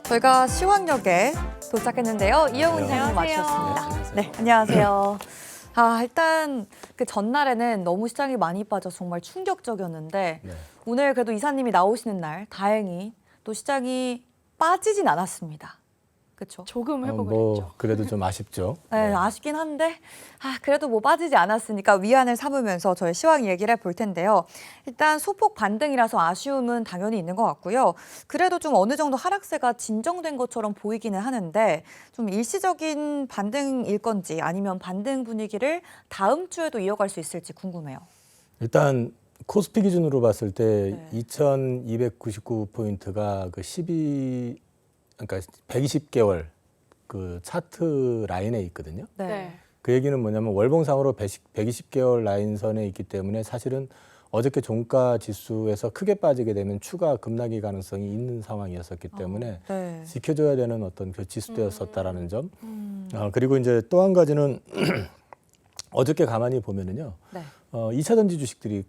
저희가 시황역에 도착했는데요. 이영훈 기자님 와주셨습니다. 네, 안녕하세요. 일단 그 전날에는 너무 시장이 많이 빠져서 정말 충격적이었는데 오늘 그래도 이사님이 나오시는 날 다행히 또 시장이 빠지진 않았습니다. 그렇죠? 조금 회복을 했죠. 그래도 좀 아쉽죠. 네, 아쉽긴 한데 그래도 뭐 빠지지 않았으니까 위안을 삼으면서 저희 시황 얘기를 해볼 텐데요. 일단 소폭 반등이라서 아쉬움은 당연히 있는 것 같고요. 그래도 좀 어느 정도 하락세가 진정된 것처럼 보이기는 하는데 좀 일시적인 반등일 건지 아니면 반등 분위기를 다음 주에도 이어갈 수 있을지 궁금해요. 일단 코스피 기준으로 봤을 때 2,299포인트가 그 120개월 그 차트 라인에 있거든요. 네. 그 얘기는 뭐냐면 월봉상으로 120개월 라인선에 있기 때문에 사실은 어저께 종가 지수에서 크게 빠지게 되면 추가 급락의 가능성이 있는 상황이었었기 때문에 지켜줘야 되는 어떤 그 지수대였었다라는 점. 그리고 이제 또 한 가지는 어저께 가만히 보면은요. 2차 전지 주식들이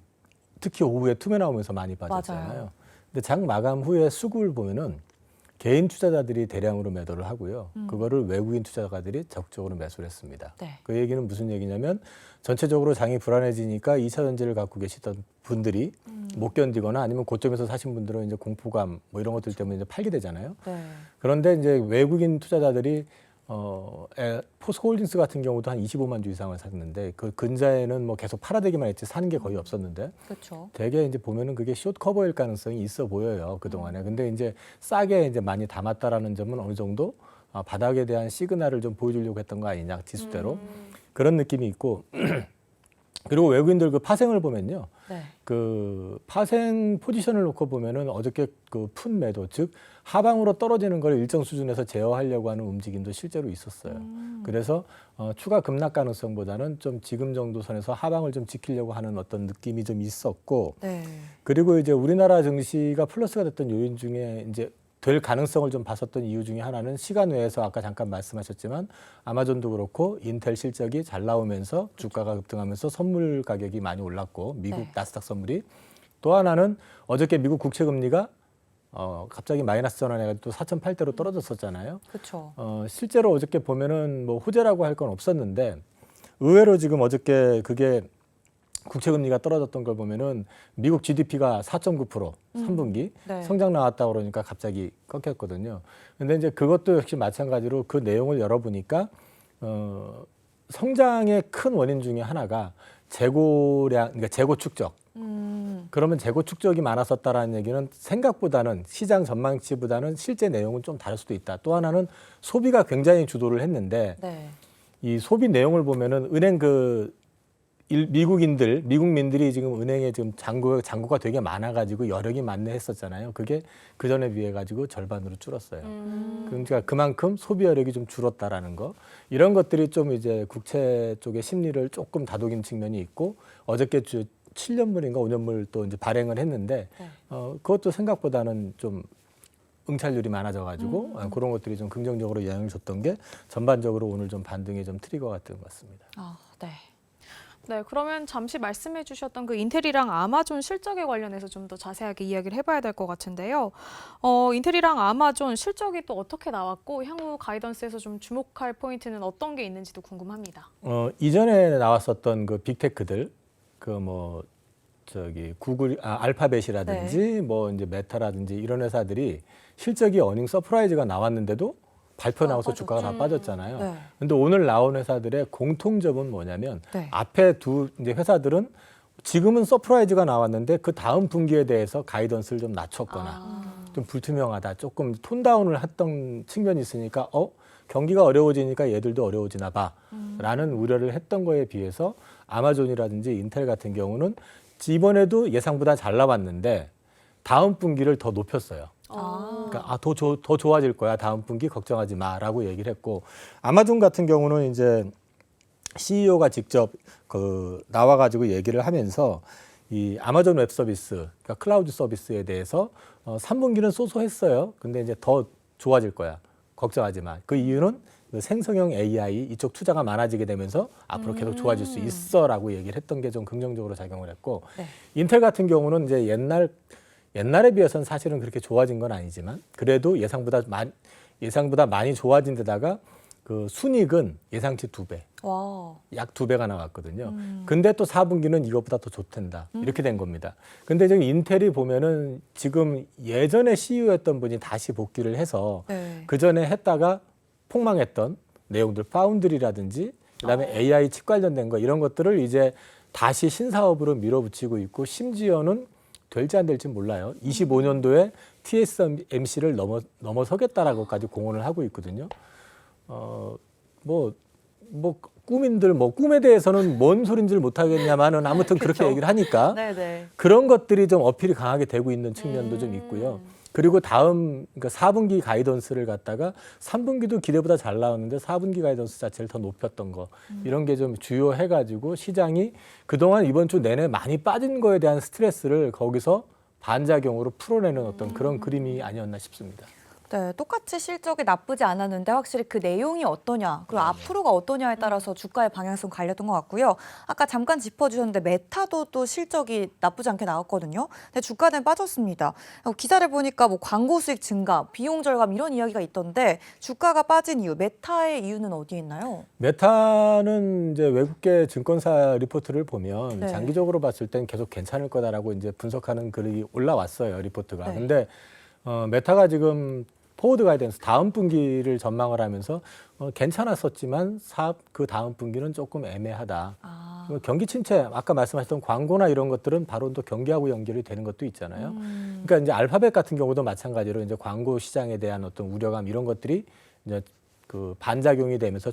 특히 오후에 투매 나오면서 많이 빠졌잖아요. 맞아요. 근데 장 마감 후에 수급을 보면은 개인 투자자들이 대량으로 매도를 하고요. 그거를 외국인 투자자들이 적극적으로 매수를 했습니다. 그 얘기는 무슨 얘기냐면 전체적으로 장이 불안해지니까 2차 전지를 갖고 계시던 분들이 못 견디거나 아니면 고점에서 사신 분들은 이제 공포감 뭐 이런 것들 때문에 이제 팔게 되잖아요. 그런데 이제 외국인 투자자들이 포스코홀딩스 같은 경우도 한 25만 주 이상을 샀는데 그 근자에는 뭐 계속 팔아대기만 했지 사는 게 거의 없었는데 되게 이제 보면은 그게 숏 커버일 가능성이 있어 보여요 그동안에. 근데 이제 싸게 이제 많이 담았다라는 점은 어느 정도 바닥에 대한 시그널을 좀 보여주려고 했던 거 아니냐 지수대로 그런 느낌이 있고 그리고 외국인들 그 파생을 보면요. 그 파생 포지션을 놓고 보면은 어저께 그 푼 매도 즉 하방으로 떨어지는 걸 일정 수준에서 제어하려고 하는 움직임도 실제로 있었어요. 그래서 추가 급락 가능성보다는 좀 지금 정도 선에서 하방을 좀 지키려고 하는 어떤 느낌이 좀 있었고 그리고 이제 우리나라 증시가 플러스가 됐던 요인 중에 이제 될 가능성을 좀 봤었던 이유 중에 하나는 시간 외에서 아까 잠깐 말씀하셨지만 아마존도 그렇고 인텔 실적이 잘 나오면서 주가가 급등하면서 선물 가격이 많이 올랐고 미국 나스닥 선물이 또 하나는 어저께 미국 국채 금리가 갑자기 마이너스 전환해가지고 또 4.8대로 떨어졌었잖아요. 실제로 어저께 보면은 뭐 호재라고 할 건 없었는데 의외로 지금 어저께 그게 국채 금리가 떨어졌던 걸 보면은 미국 GDP가 4.9% 3분기 성장 나왔다 그러니까 갑자기 꺾였거든요. 근데 이제 그것도 역시 마찬가지로 그 내용을 열어보니까 성장의 큰 원인 중에 하나가 재고량, 그러니까 재고 축적. 그러면 재고 축적이 많았었다라는 얘기는 생각보다는 시장 전망치보다는 실제 내용은 좀 다를 수도 있다. 또 하나는 소비가 굉장히 주도를 했는데 이 소비 내용을 보면은 은행 미국민들이 지금 은행에 지금 잔고가 되게 많아가지고 여력이 많네 했었잖아요. 그게 그 전에 비해 가지고 절반으로 줄었어요. 그러니까 그만큼 소비 여력이 좀 줄었다라는 거. 이런 것들이 좀 이제 국채 쪽의 심리를 조금 다독인 측면이 있고 어저께 7년물인가 5년물 또 이제 발행을 했는데 그것도 생각보다는 좀 응찰률이 많아져가지고 그런 것들이 좀 긍정적으로 영향을 줬던 게 전반적으로 오늘 좀 반등의 좀 트리거 같은 것 같습니다. 네, 그러면 잠시 말씀해 주셨던 그 인텔이랑 아마존 실적에 관련해서 좀 더 자세하게 이야기를 해봐야 될 것 같은데요. 인텔이랑 아마존 실적이 또 어떻게 나왔고 향후 가이던스에서 좀 주목할 포인트는 어떤 게 있는지도 궁금합니다. 이전에 나왔었던 그 빅테크들 그 뭐 저기 구글 알파벳이라든지 뭐 이제 메타라든지 이런 회사들이 실적이 어닝 서프라이즈가 나왔는데도 발표 나와서 주가가 다 빠졌잖아요. 근데 오늘 나온 회사들의 공통점은 뭐냐면 앞에 두 이제 회사들은 지금은 서프라이즈가 나왔는데 그 다음 분기에 대해서 가이던스를 좀 낮췄거나 좀 불투명하다. 조금 톤다운을 했던 측면이 있으니까 경기가 어려워지니까 얘들도 어려워지나 봐라는 우려를 했던 거에 비해서 아마존이라든지 인텔 같은 경우는 이번에도 예상보다 잘 나왔는데 다음 분기를 더 높였어요. 그러니까 더 좋아질 거야 다음 분기 걱정하지 마라고 얘기를 했고 아마존 같은 경우는 이제 CEO가 직접 그 나와가지고 얘기를 하면서 이 아마존 웹 서비스, 그러니까 클라우드 서비스에 대해서 3분기는 쏘쏘했어요. 근데 이제 더 좋아질 거야. 걱정하지 마. 그 이유는 그 생성형 AI 이쪽 투자가 많아지게 되면서 앞으로 계속 좋아질 수 있어라고 얘기를 했던 게 좀 긍정적으로 작용을 했고 인텔 같은 경우는 이제 옛날 옛날에 비해서는 사실은 그렇게 좋아진 건 아니지만 그래도 예상보다 많이 좋아진 데다가 그 순이익은 예상치 2배, 와. 약 2배가 나왔거든요. 근데 또 4분기는 이것보다 더 좋댄다. 이렇게 된 겁니다. 근데 지금 인텔이 보면은 지금 예전에 CEO였던 분이 다시 복귀를 해서 네. 그 전에 했다가 폭망했던 내용들, 파운드리라든지 그다음에 AI 칩 관련된 거 이런 것들을 이제 다시 신사업으로 밀어붙이고 있고 심지어는 될지 안 될지 몰라요. 25년도에 TSMC를 넘어서겠다라고까지 공언을 하고 있거든요. 꿈인들 꿈에 대해서는 뭔 소린지를 못 하겠냐마는 아무튼 그렇게 그쵸. 얘기를 하니까 네네. 그런 것들이 좀 어필이 강하게 되고 있는 측면도 좀 있고요. 그리고 그러니까 4분기 가이던스를 갖다가 3분기도 기대보다 잘 나왔는데 4분기 가이던스 자체를 더 높였던 거 이런 게 좀 주요해가지고 시장이 그동안 이번 주 내내 많이 빠진 거에 대한 스트레스를 거기서 반작용으로 풀어내는 어떤 그런 그림이 아니었나 싶습니다. 네, 똑같이 실적이 나쁘지 않았는데 확실히 그 내용이 어떠냐, 그리고 앞으로가 어떠냐에 따라서 주가의 방향성 갈렸던 것 같고요. 아까 잠깐 짚어주셨는데 메타도 또 실적이 나쁘지 않게 나왔거든요. 근데 주가는 빠졌습니다. 기사를 보니까 뭐 광고 수익 증가, 비용 절감 이런 이야기가 있던데 주가가 빠진 이유, 메타의 이유는 어디에 있나요? 메타는 이제 외국계 증권사 리포트를 보면 네. 장기적으로 봤을 땐 계속 괜찮을 거다라고 이제 분석하는 글이 올라왔어요, 리포트가. 네. 근데 메타가 지금 포워드 가이던스 다음 분기를 전망을 하면서 괜찮았었지만 그 다음 분기는 조금 애매하다. 경기 침체, 아까 말씀하셨던 광고나 이런 것들은 바로 또 경기하고 연결이 되는 것도 있잖아요. 그러니까 이제 알파벳 같은 경우도 마찬가지로 이제 광고 시장에 대한 어떤 우려감 이런 것들이 이제 그 반작용이 되면서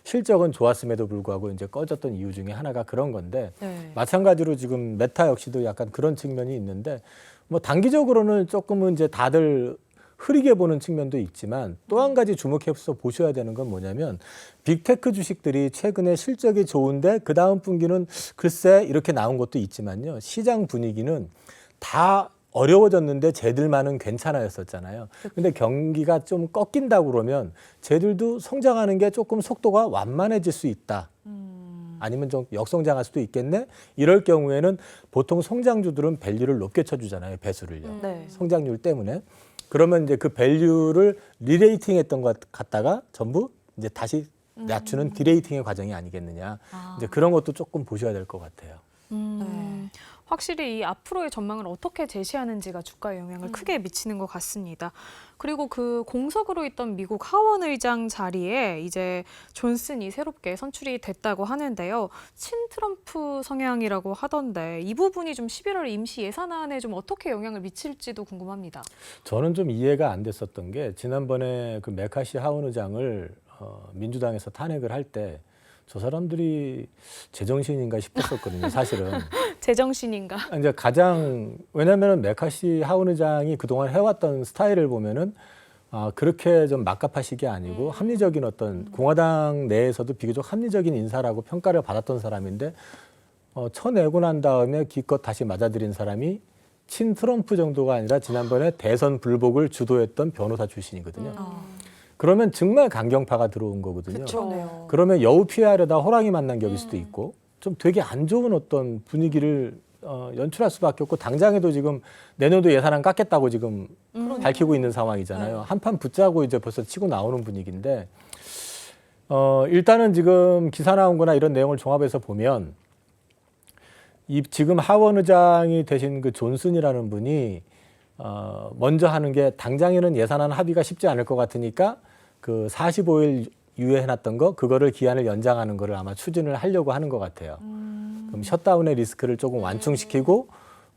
실적은 좋았음에도 불구하고 이제 꺼졌던 이유 중에 하나가 그런 건데 네. 마찬가지로 지금 메타 역시도 약간 그런 측면이 있는데 뭐 단기적으로는 조금은 이제 다들 흐리게 보는 측면도 있지만 또 한 가지 주목해서 보셔야 되는 건 뭐냐면 빅테크 주식들이 최근에 실적이 좋은데 그 다음 분기는 글쎄 이렇게 나온 것도 있지만요. 시장 분위기는 다 어려워졌는데 쟤들만은 괜찮아였었잖아요. 근데 경기가 좀 꺾인다고 그러면 쟤들도 성장하는 게 조금 속도가 완만해질 수 있다. 아니면 좀 역성장할 수도 있겠네. 이럴 경우에는 보통 성장주들은 밸류를 높게 쳐주잖아요. 배수를요. 네. 성장률 때문에. 그러면 이제 그 밸류를 리레이팅했던 것 갖다가 전부 이제 다시 낮추는 디레이팅의 과정이 아니겠느냐. 이제 그런 것도 조금 보셔야 될 것 같아요. 네. 확실히 이 앞으로의 전망을 어떻게 제시하는지가 주가에 영향을 크게 미치는 것 같습니다. 그리고 그 공석으로 있던 미국 하원 의장 자리에 이제 존슨이 새롭게 선출이 됐다고 하는데요. 친트럼프 성향이라고 하던데 이 부분이 좀 11월 임시 예산안에 좀 어떻게 영향을 미칠지도 궁금합니다. 저는 좀 이해가 안 됐었던 게 지난번에 그 메카시 하원 의장을 민주당에서 탄핵을 할 때 저 사람들이 제정신인가 싶었었거든요, 사실은. 제정신인가? 이제 왜냐면은 메카시 하원 의장이 그동안 해왔던 스타일을 보면은 그렇게 좀 막가파식이 아니고 합리적인 어떤 공화당 내에서도 비교적 합리적인 인사라고 평가를 받았던 사람인데 쳐내고 난 다음에 기껏 다시 맞아들인 사람이 친 트럼프 정도가 아니라 지난번에 대선 불복을 주도했던 변호사 출신이거든요. 그러면 정말 강경파가 들어온 거거든요. 그렇네요. 그러면 여우 피하려다 호랑이 만난 격일 수도 있고 좀 되게 안 좋은 어떤 분위기를 연출할 수밖에 없고 당장에도 지금 내년도 예산안 깎겠다고 지금 밝히고 있는 상황이잖아요. 한판 붙자고 이제 벌써 치고 나오는 분위기인데 일단은 지금 기사 나온 거나 이런 내용을 종합해서 보면 지금 하원 의장이 되신 그 존슨이라는 분이 먼저 하는 게 당장에는 예산안 합의가 쉽지 않을 것 같으니까 그 45일 유예해놨던 거 그거를 기한을 연장하는 거를 아마 추진을 하려고 하는 것 같아요. 그럼 셧다운의 리스크를 조금 완충시키고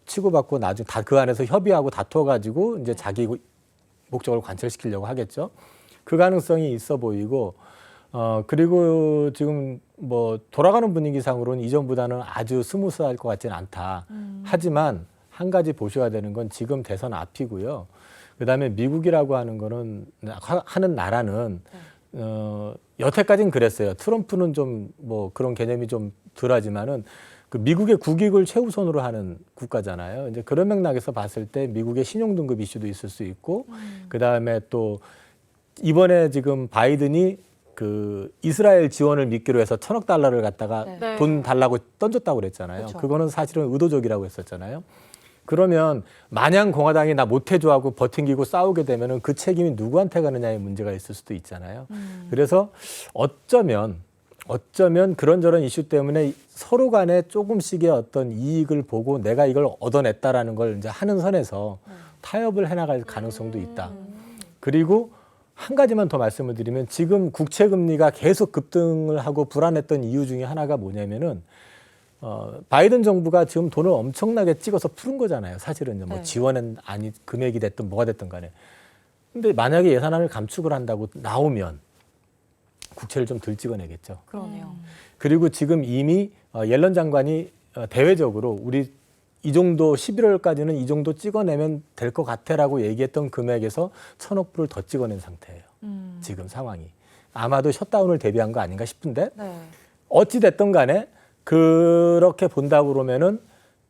치고받고 나중에 다 그 안에서 협의하고 다투어가지고 이제 자기 목적을 관철시키려고 하겠죠. 그 가능성이 있어 보이고 그리고 지금 뭐 돌아가는 분위기상으로는 이전보다는 아주 스무스할 것 같지는 않다. 하지만 한 가지 보셔야 되는 건 지금 대선 앞이고요. 그다음에 미국이라고 하는 나라는 여태까지는 그랬어요. 트럼프는 좀 뭐 그런 개념이 좀 덜하지만은 그 미국의 국익을 최우선으로 하는 국가잖아요. 이제 그런 맥락에서 봤을 때 미국의 신용등급 이슈도 있을 수 있고, 그다음에 또 이번에 지금 바이든이 그 이스라엘 지원을 미끼로 해서 $1,000억 갖다가 네. 돈 달라고 던졌다고 그랬잖아요. 그쵸. 그거는 사실은 의도적이라고 했었잖아요. 그러면 마냥 공화당이 나 못해줘 하고 버팅기고 싸우게 되면은 그 책임이 누구한테 가느냐의 문제가 있을 수도 있잖아요. 그래서 어쩌면 그런저런 이슈 때문에 서로 간에 조금씩의 어떤 이익을 보고 내가 이걸 얻어냈다라는 걸 이제 하는 선에서 타협을 해나갈 가능성도 있다. 그리고 한 가지만 더 말씀을 드리면 지금 국채 금리가 계속 급등을 하고 불안했던 이유 중에 하나가 뭐냐면은 바이든 정부가 지금 돈을 엄청나게 찍어서 푸른 거잖아요. 사실은요. 뭐 네. 지원은 아니 금액이 됐든 뭐가 됐든 간에. 근데 만약에 예산안을 감축을 한다고 나오면 국채를 좀 덜 찍어내겠죠. 그러네요. 그리고 지금 이미 옐런 장관이 대외적으로 우리 이 정도 11월까지는 이 정도 찍어내면 될 것 같아라고 얘기했던 금액에서 1,000억 불을 더 찍어낸 상태예요. 지금 상황이. 아마도 셧다운을 대비한 거 아닌가 싶은데 네. 어찌 됐든 간에 그렇게 본다고 그러면은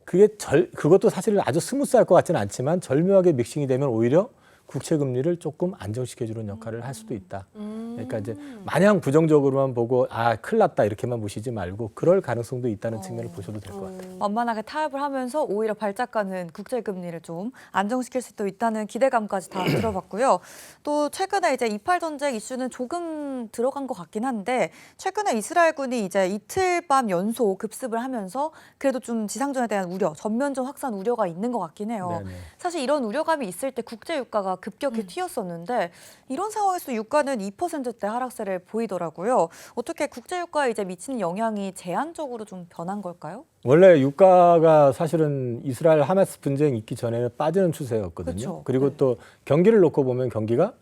그것도 사실 아주 스무스할 것 같지는 않지만 절묘하게 믹싱이 되면 오히려 국채 금리를 조금 안정시켜주는 역할을 할 수도 있다. 그러니까 이제 마냥 부정적으로만 보고 큰일 났다 이렇게만 보시지 말고 그럴 가능성도 있다는 측면을 보셔도 될 것 같아요. 만만하게 타협을 하면서 오히려 발작가는 국제 금리를 좀 안정시킬 수도 있다는 기대감까지 다 들어봤고요. 또 최근에 이제 이팔 전쟁 이슈는 조금 들어간 것 같긴 한데 최근에 이스라엘군이 이제 이틀 밤 연속 급습을 하면서 그래도 좀 지상전에 대한 우려, 전면전 확산 우려가 있는 것 같긴 해요. 네네. 사실 이런 우려감이 있을 때 국제 유가가 급격히 튀었었는데 이런 상황에서 유가는 2%대 하락세를 보이더라고요. 어떻게 국제 유가에 이제 미치는 영향이 제한적으로 좀 변한 걸까요? 원래 유가가 사실은 이스라엘 하마스 분쟁 있기 전에는 빠지는 추세였거든요. 그쵸. 그리고 네. 또 경기를 놓고 보면 경기가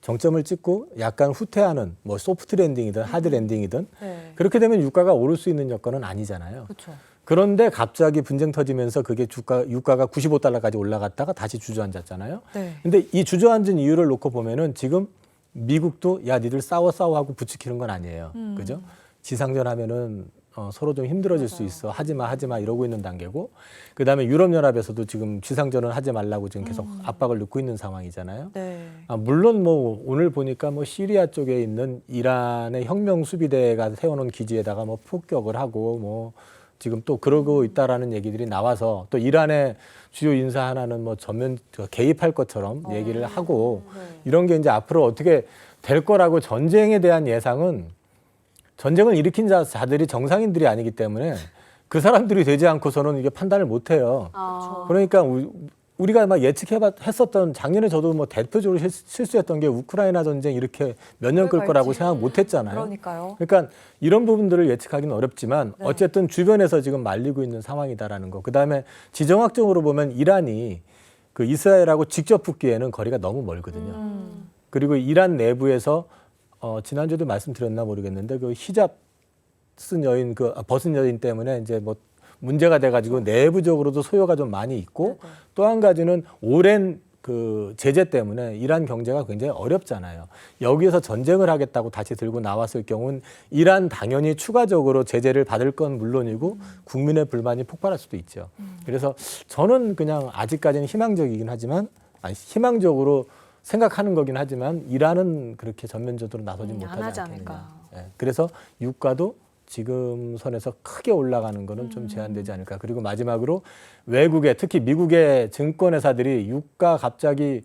정점을 찍고 약간 후퇴하는 뭐 소프트 랜딩이든 하드 랜딩이든 네. 그렇게 되면 유가가 오를 수 있는 여건은 아니잖아요. 그렇죠. 그런데 갑자기 분쟁 터지면서 그게 유가가 95달러까지 올라갔다가 다시 주저앉았잖아요. 네. 근데 이 주저앉은 이유를 놓고 보면은 지금 미국도 야 니들 싸워 하고 부추기는 건 아니에요. 그죠? 지상전 하면은 서로 좀 힘들어질 수 있어. 하지 마 이러고 있는 단계고. 그다음에 유럽연합에서도 지금 지상전은 하지 말라고 지금 계속 압박을 넣고 있는 상황이잖아요. 네. 물론 뭐 오늘 보니까 뭐 시리아 쪽에 있는 이란의 혁명 수비대가 세워놓은 기지에다가 뭐 폭격을 하고 뭐 지금 또 그러고 있다라는 얘기들이 나와서 또 이란의 주요 인사 하나는 뭐 전면 개입할 것처럼 얘기를 하고 이런 게 이제 앞으로 어떻게 될 거라고 전쟁에 대한 예상은 전쟁을 일으킨 자들이 정상인들이 아니기 때문에 그 사람들이 되지 않고서는 이게 판단을 못 해요. 그러니까 우리가 막 했었던 작년에 저도 뭐 대표적으로 실수했던 게 우크라이나 전쟁 이렇게 몇 년 끌 거라고 생각 못 했잖아요. 그러니까요. 그러니까 이런 부분들을 예측하기는 어렵지만 네. 어쨌든 주변에서 지금 말리고 있는 상황이다라는 거. 그다음에 지정학적으로 보면 이란이 그 이스라엘하고 직접 붙기에는 거리가 너무 멀거든요. 그리고 이란 내부에서 지난주에도 말씀드렸나 모르겠는데 그 히잡 쓴 여인 벗은 여인 때문에 이제 뭐 문제가 돼가지고 내부적으로도 소요가 좀 많이 있고 또 한 가지는 오랜 그 제재 때문에 이란 경제가 굉장히 어렵잖아요. 여기에서 전쟁을 하겠다고 다시 들고 나왔을 경우는 이란 당연히 추가적으로 제재를 받을 건 물론이고 국민의 불만이 폭발할 수도 있죠. 그래서 저는 그냥 아직까지는 희망적이긴 하지만 희망적으로 생각하는 거긴 하지만 이란은 그렇게 전면적으로 나서지 안 못하지 하지 않겠느냐. 않을까. 예, 그래서 유가도 지금 선에서 크게 올라가는 거는 좀 제한되지 않을까. 그리고 마지막으로 외국의 특히 미국의 증권회사들이 유가 갑자기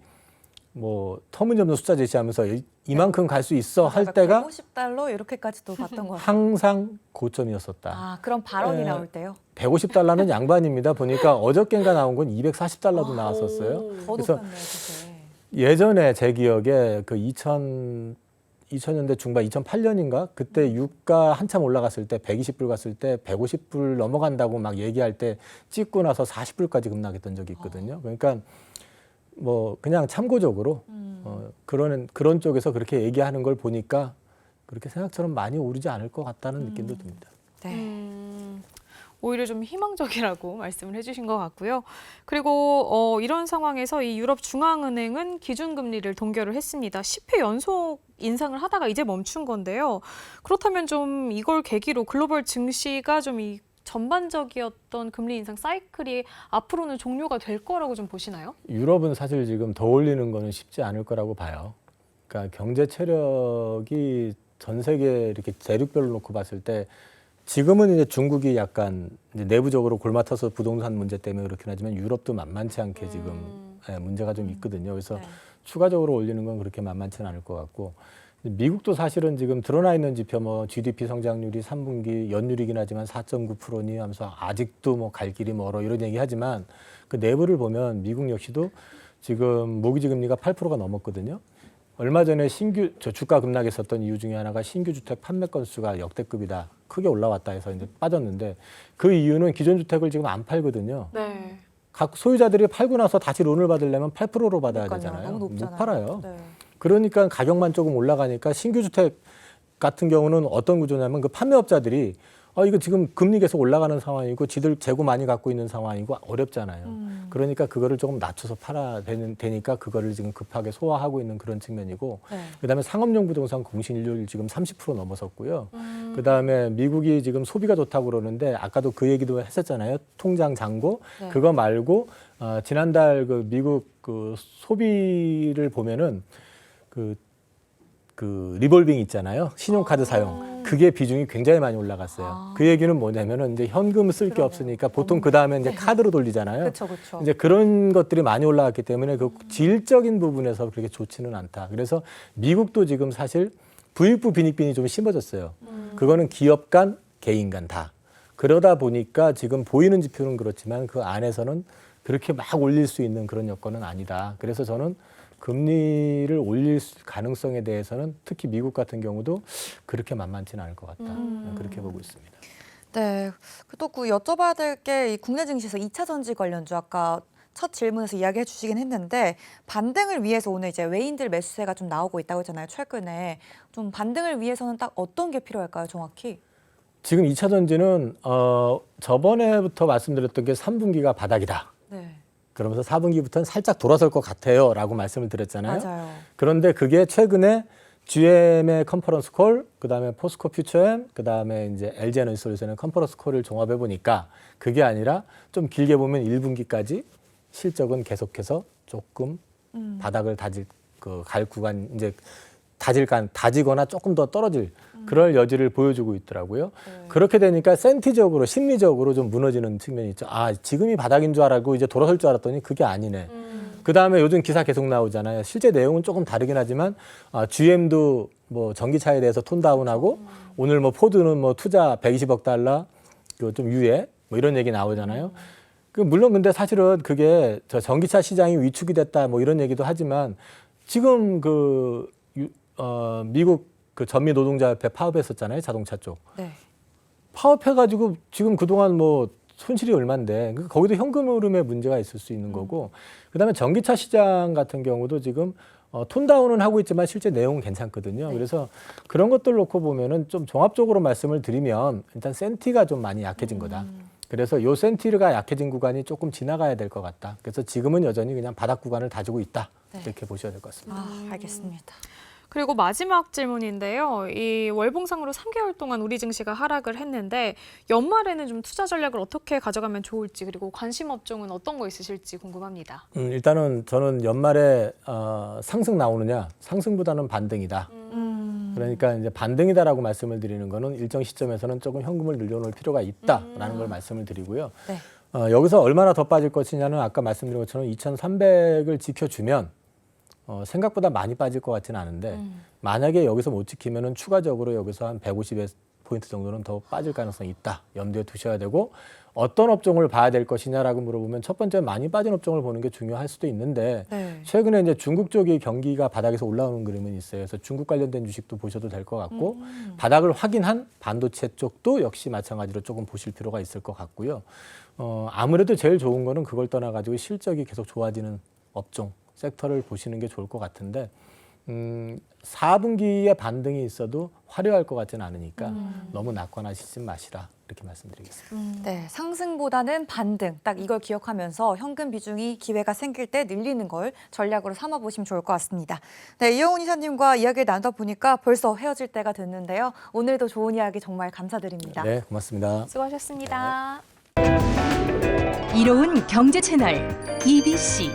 뭐 터무니없는 숫자 제시하면서 이만큼 갈 수 있어 할 때가 150달러 이렇게까지도 봤던 것 같아요. 항상 고점이었었다. 그런 발언이 네. 나올 때요? 150달러는 양반입니다. 보니까 어저께인가 나온 건 240달러도 나왔었어요. 더 그래서 높았네요, 그게. 예전에 제 기억에 그 2000년대 중반 2008년인가 그때 유가 한참 올라갔을 때 120불 갔을 때 150불 넘어간다고 막 얘기할 때 찍고 나서 40불까지 급락했던 적이 있거든요. 그러니까 뭐 그냥 참고적으로 그런 쪽에서 그렇게 얘기하는 걸 보니까 그렇게 생각처럼 많이 오르지 않을 것 같다는 느낌도 듭니다. 네. 오히려 좀 희망적이라고 말씀을 해주신 것 같고요. 그리고 이런 상황에서 이 유럽 중앙은행은 기준금리를 동결을 했습니다. 10회 연속 인상을 하다가 이제 멈춘 건데요. 그렇다면 좀 이걸 계기로 글로벌 증시가 좀 이 전반적이었던 금리 인상 사이클이 앞으로는 종료가 될 거라고 좀 보시나요? 유럽은 사실 지금 더 올리는 거는 쉽지 않을 거라고 봐요. 그러니까 경제 체력이 전 세계 이렇게 대륙별로 놓고 봤을 때 지금은 이제 중국이 약간 이제 내부적으로 골마터서 부동산 문제 때문에 그렇긴 하지만 유럽도 만만치 않게 지금 문제가 좀 있거든요. 그래서 네. 추가적으로 올리는 건 그렇게 만만치는 않을 것 같고 미국도 사실은 지금 드러나 있는 지표 뭐 GDP 성장률이 3분기 연율이긴 하지만 4.9%니 하면서 아직도 뭐 갈 길이 멀어 이런 얘기하지만 그 내부를 보면 미국 역시도 지금 모기지 금리가 8%가 넘었거든요. 얼마 전에 신규 주가 급락했었던 이유 중에 하나가 신규 주택 판매 건수가 역대급이다. 크게 올라왔다 해서 이제 빠졌는데 그 이유는 기존 주택을 지금 안 팔거든요. 네. 각 소유자들이 팔고 나서 다시 론을 받으려면 8%로 받아야 그러니까요. 되잖아요. 너무 높잖아요. 못 팔아요. 네. 그러니까 가격만 조금 올라가니까 신규 주택 같은 경우는 어떤 구조냐면 그 판매업자들이 이거 지금 금리 계속 올라가는 상황이고 지들 재고 많이 갖고 있는 상황이고 어렵잖아요. 그러니까 그거를 조금 낮춰서 팔아야 되니까 그거를 지금 급하게 소화하고 있는 그런 측면이고 네. 그다음에 상업용 부동산 공시률 지금 30% 넘어섰고요. 그다음에 미국이 지금 소비가 좋다고 그러는데 아까도 그 얘기도 했었잖아요. 통장 잔고 네. 그거 말고 지난달 그 미국 그 소비를 보면은 그 리볼빙 있잖아요. 신용카드 사용. 그게 비중이 굉장히 많이 올라갔어요. 그 얘기는 뭐냐면은 이제 현금 쓸 게 그러네요. 없으니까 보통 그 다음에 이제 카드로 돌리잖아요. 그렇죠, 그렇죠. 이제 그런 것들이 많이 올라갔기 때문에 그 질적인 부분에서 그렇게 좋지는 않다. 그래서 미국도 지금 사실 부익부 빈익빈이 좀 심어졌어요. 그거는 기업 간, 개인 간 다. 그러다 보니까 지금 보이는 지표는 그렇지만 그 안에서는 그렇게 막 올릴 수 있는 그런 여건은 아니다. 그래서 저는 금리를 올릴 가능성에 대해서는 특히 미국 같은 경우도 그렇게 만만치는 않을 것 같다. 그렇게 보고 있습니다. 네. 또 여쭤봐야 될 게 이 국내 증시에서 2차 전지 관련주 아까 첫 질문에서 이야기해 주시긴 했는데 반등을 위해서 오늘 이제 외인들 매수세가 좀 나오고 있다고 했잖아요. 최근에 좀 반등을 위해서는 딱 어떤 게 필요할까요, 정확히? 지금 2차 전지는 저번에부터 말씀드렸던 게 3분기가 바닥이다. 네. 그러면서 4분기부터는 살짝 돌아설 것 같아요. 라고 말씀을 드렸잖아요. 맞아요. 그런데 그게 최근에 GM의 컨퍼런스 콜, 그다음에 포스코 퓨처엠, 그다음에 이제 LG 에너지솔루션의 컨퍼런스 콜을 종합해 보니까 그게 아니라 좀 길게 보면 1분기까지 실적은 계속해서 조금 바닥을 갈 구간 이제 다지거나 조금 더 떨어질 그럴 여지를 보여주고 있더라고요. 네. 그렇게 되니까 센티적으로 심리적으로 좀 무너지는 측면이 있죠. 지금이 바닥인 줄 알고 이제 돌아설 줄 알았더니 그게 아니네. 그다음에 요즘 기사 계속 나오잖아요. 실제 내용은 조금 다르긴 하지만 GM도 뭐 전기차에 대해서 톤다운하고 오늘 뭐 포드는 뭐 투자 120억 달러 그 좀 유예 뭐 이런 얘기 나오잖아요. 물론 근데 사실은 그게 저 전기차 시장이 위축이 됐다 뭐 이런 얘기도 하지만 지금 미국 그 전미 노동자협회 파업했었잖아요. 자동차 쪽. 네. 파업해가지고 지금 그동안 뭐 손실이 얼만데 거기도 현금 흐름에 문제가 있을 수 있는 거고 그다음에 전기차 시장 같은 경우도 지금 톤다운은 하고 있지만 실제 내용은 괜찮거든요. 네. 그래서 그런 것들 놓고 보면은 좀 종합적으로 말씀을 드리면 일단 센티가 좀 많이 약해진 거다. 그래서 요 센티가 약해진 구간이 조금 지나가야 될 것 같다. 그래서 지금은 여전히 그냥 바닥 구간을 다지고 있다. 네. 이렇게 보셔야 될 것 같습니다. 알겠습니다. 그리고 마지막 질문인데요. 이 월봉상으로 3개월 동안 우리 증시가 하락을 했는데 연말에는 좀 투자 전략을 어떻게 가져가면 좋을지 그리고 관심 업종은 어떤 거 있으실지 궁금합니다. 일단은 저는 연말에 상승 나오느냐 상승보다는 반등이다. 그러니까 이제 반등이다라고 말씀을 드리는 거는 일정 시점에서는 조금 현금을 늘려놓을 필요가 있다라는 걸 말씀을 드리고요. 네. 여기서 얼마나 더 빠질 것이냐는 아까 말씀드린 것처럼 2,300을 지켜주면 생각보다 많이 빠질 것 같지는 않은데 만약에 여기서 못 지키면은 추가적으로 여기서 한 150포인트 정도는 더 빠질 가능성이 있다. 염두에 두셔야 되고 어떤 업종을 봐야 될 것이냐라고 물어보면 첫 번째 많이 빠진 업종을 보는 게 중요할 수도 있는데 네. 최근에 이제 중국 쪽이 경기가 바닥에서 올라오는 그림은 있어요. 그래서 중국 관련된 주식도 보셔도 될 것 같고 바닥을 확인한 반도체 쪽도 역시 마찬가지로 조금 보실 필요가 있을 것 같고요. 아무래도 제일 좋은 거는 그걸 떠나가지고 실적이 계속 좋아지는 업종, 섹터를 보시는 게 좋을 것 같은데 4분기에 반등이 있어도 화려할 것 같지는 않으니까 너무 낙관하시지 마시라 이렇게 말씀드리겠습니다. 네, 상승보다는 반등. 딱 이걸 기억하면서 현금 비중이 기회가 생길 때 늘리는 걸 전략으로 삼아보시면 좋을 것 같습니다. 네, 이영훈 이사님과 이야기를 나누다 보니까 벌써 헤어질 때가 됐는데요. 오늘도 좋은 이야기 정말 감사드립니다. 네, 고맙습니다. 수고하셨습니다. 이로운 경제 채널 EBC